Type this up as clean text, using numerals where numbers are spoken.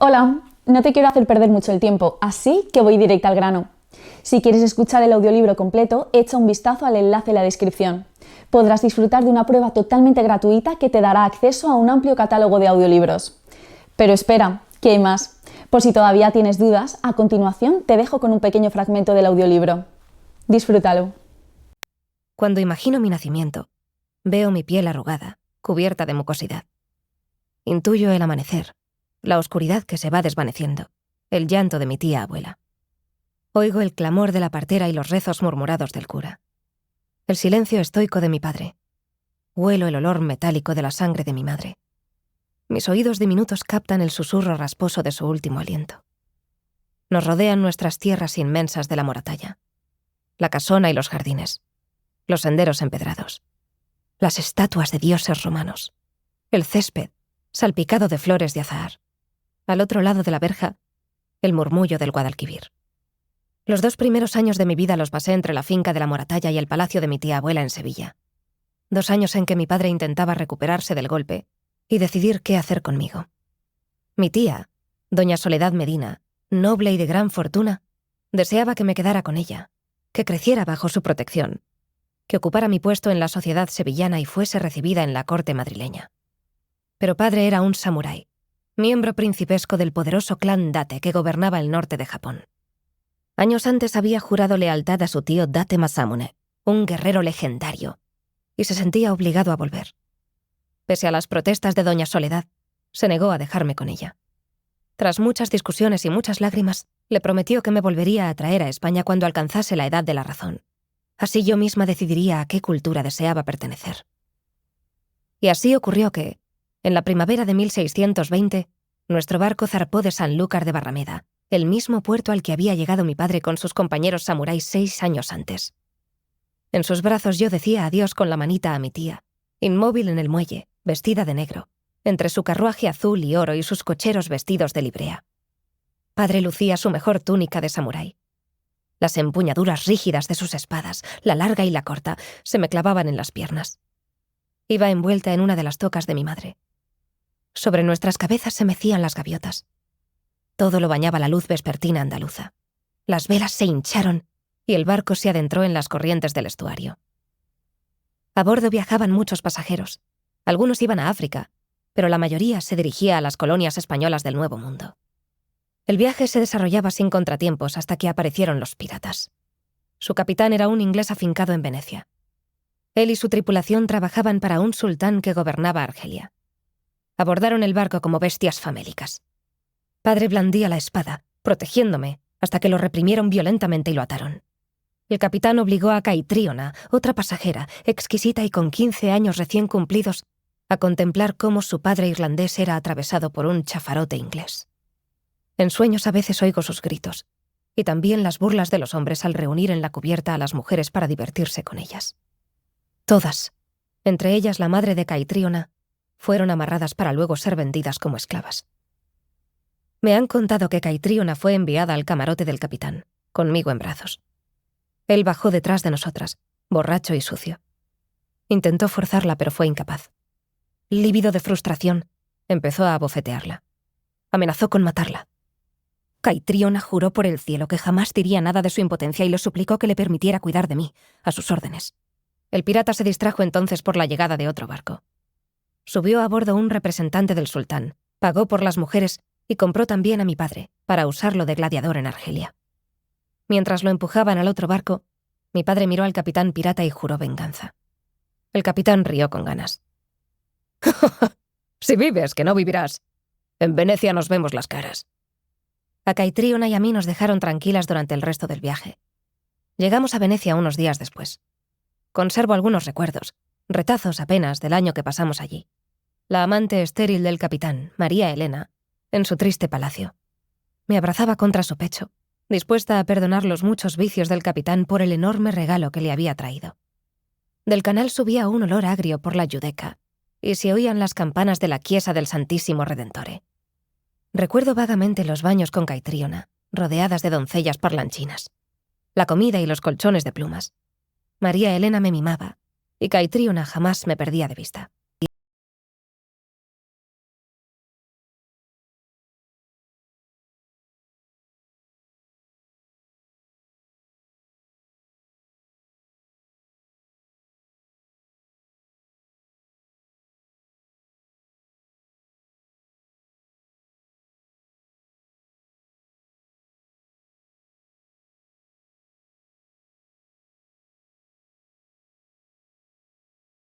Hola, no te quiero hacer perder mucho el tiempo, así que voy directa al grano. Si quieres escuchar el audiolibro completo, echa un vistazo al enlace en la descripción. Podrás disfrutar de una prueba totalmente gratuita que te dará acceso a un amplio catálogo de audiolibros. Pero espera, que hay más. Por si todavía tienes dudas, a continuación te dejo con un pequeño fragmento del audiolibro. Disfrútalo. Cuando imagino mi nacimiento, veo mi piel arrugada, cubierta de mucosidad. Intuyo el amanecer, la oscuridad que se va desvaneciendo, el llanto de mi tía abuela. Oigo el clamor de la partera y los rezos murmurados del cura. El silencio estoico de mi padre. Huelo el olor metálico de la sangre de mi madre. Mis oídos diminutos captan el susurro rasposo de su último aliento. Nos rodean nuestras tierras inmensas de la Moratalla, la casona y los jardines, los senderos empedrados, las estatuas de dioses romanos, el césped salpicado de flores de azahar. Al otro lado de la verja, el murmullo del Guadalquivir. Los 2 primeros años de mi vida los pasé entre la finca de la Moratalla y el palacio de mi tía abuela en Sevilla. 2 años en que mi padre intentaba recuperarse del golpe y decidir qué hacer conmigo. Mi tía, doña Soledad Medina, noble y de gran fortuna, deseaba que me quedara con ella, que creciera bajo su protección, que ocupara mi puesto en la sociedad sevillana y fuese recibida en la corte madrileña. Pero padre era un samurái, miembro principesco del poderoso clan Date que gobernaba el norte de Japón. Años antes había jurado lealtad a su tío Date Masamune, un guerrero legendario, y se sentía obligado a volver. Pese a las protestas de doña Soledad, se negó a dejarme con ella. Tras muchas discusiones y muchas lágrimas, le prometió que me volvería a traer a España cuando alcanzase la edad de la razón. Así yo misma decidiría a qué cultura deseaba pertenecer. Y así ocurrió que, en la primavera de 1620, nuestro barco zarpó de Sanlúcar de Barrameda, el mismo puerto al que había llegado mi padre con sus compañeros samuráis 6 años antes. En sus brazos yo decía adiós con la manita a mi tía, inmóvil en el muelle, vestida de negro, entre su carruaje azul y oro y sus cocheros vestidos de librea. Padre lucía su mejor túnica de samurái. Las empuñaduras rígidas de sus espadas, la larga y la corta, se me clavaban en las piernas. Iba envuelta en una de las tocas de mi madre. Sobre nuestras cabezas se mecían las gaviotas. Todo lo bañaba la luz vespertina andaluza. Las velas se hincharon y el barco se adentró en las corrientes del estuario. A bordo viajaban muchos pasajeros. Algunos iban a África, pero la mayoría se dirigía a las colonias españolas del Nuevo Mundo. El viaje se desarrollaba sin contratiempos hasta que aparecieron los piratas. Su capitán era un inglés afincado en Venecia. Él y su tripulación trabajaban para un sultán que gobernaba Argelia. Abordaron el barco como bestias famélicas. Padre blandía la espada, protegiéndome, hasta que lo reprimieron violentamente y lo ataron. El capitán obligó a Caitriona, otra pasajera, exquisita y con 15 años recién cumplidos, a contemplar cómo su padre irlandés era atravesado por un chafarote inglés. En sueños a veces oigo sus gritos, y también las burlas de los hombres al reunir en la cubierta a las mujeres para divertirse con ellas. Todas, entre ellas la madre de Caitriona, fueron amarradas para luego ser vendidas como esclavas. Me han contado que Caitriona fue enviada al camarote del capitán, conmigo en brazos. Él bajó detrás de nosotras, borracho y sucio. Intentó forzarla, pero fue incapaz. Lívido de frustración, empezó a abofetearla. Amenazó con matarla. Caitriona juró por el cielo que jamás diría nada de su impotencia y le suplicó que le permitiera cuidar de mí, a sus órdenes. El pirata se distrajo entonces por la llegada de otro barco. Subió a bordo un representante del sultán, pagó por las mujeres y compró también a mi padre, para usarlo de gladiador en Argelia. Mientras lo empujaban al otro barco, mi padre miró al capitán pirata y juró venganza. El capitán rió con ganas. «Si vives, que no vivirás. En Venecia nos vemos las caras». A Caitriona y a mí nos dejaron tranquilas durante el resto del viaje. Llegamos a Venecia unos días después. Conservo algunos recuerdos, retazos apenas del año que pasamos allí. La amante estéril del capitán, María Elena, en su triste palacio. Me abrazaba contra su pecho, dispuesta a perdonar los muchos vicios del capitán por el enorme regalo que le había traído. Del canal subía un olor agrio por la Giudecca, y se oían las campanas de la Chiesa del Santísimo Redentore. Recuerdo vagamente los baños con Caitriona, rodeadas de doncellas parlanchinas, la comida y los colchones de plumas. María Elena me mimaba, y Caitriona jamás me perdía de vista.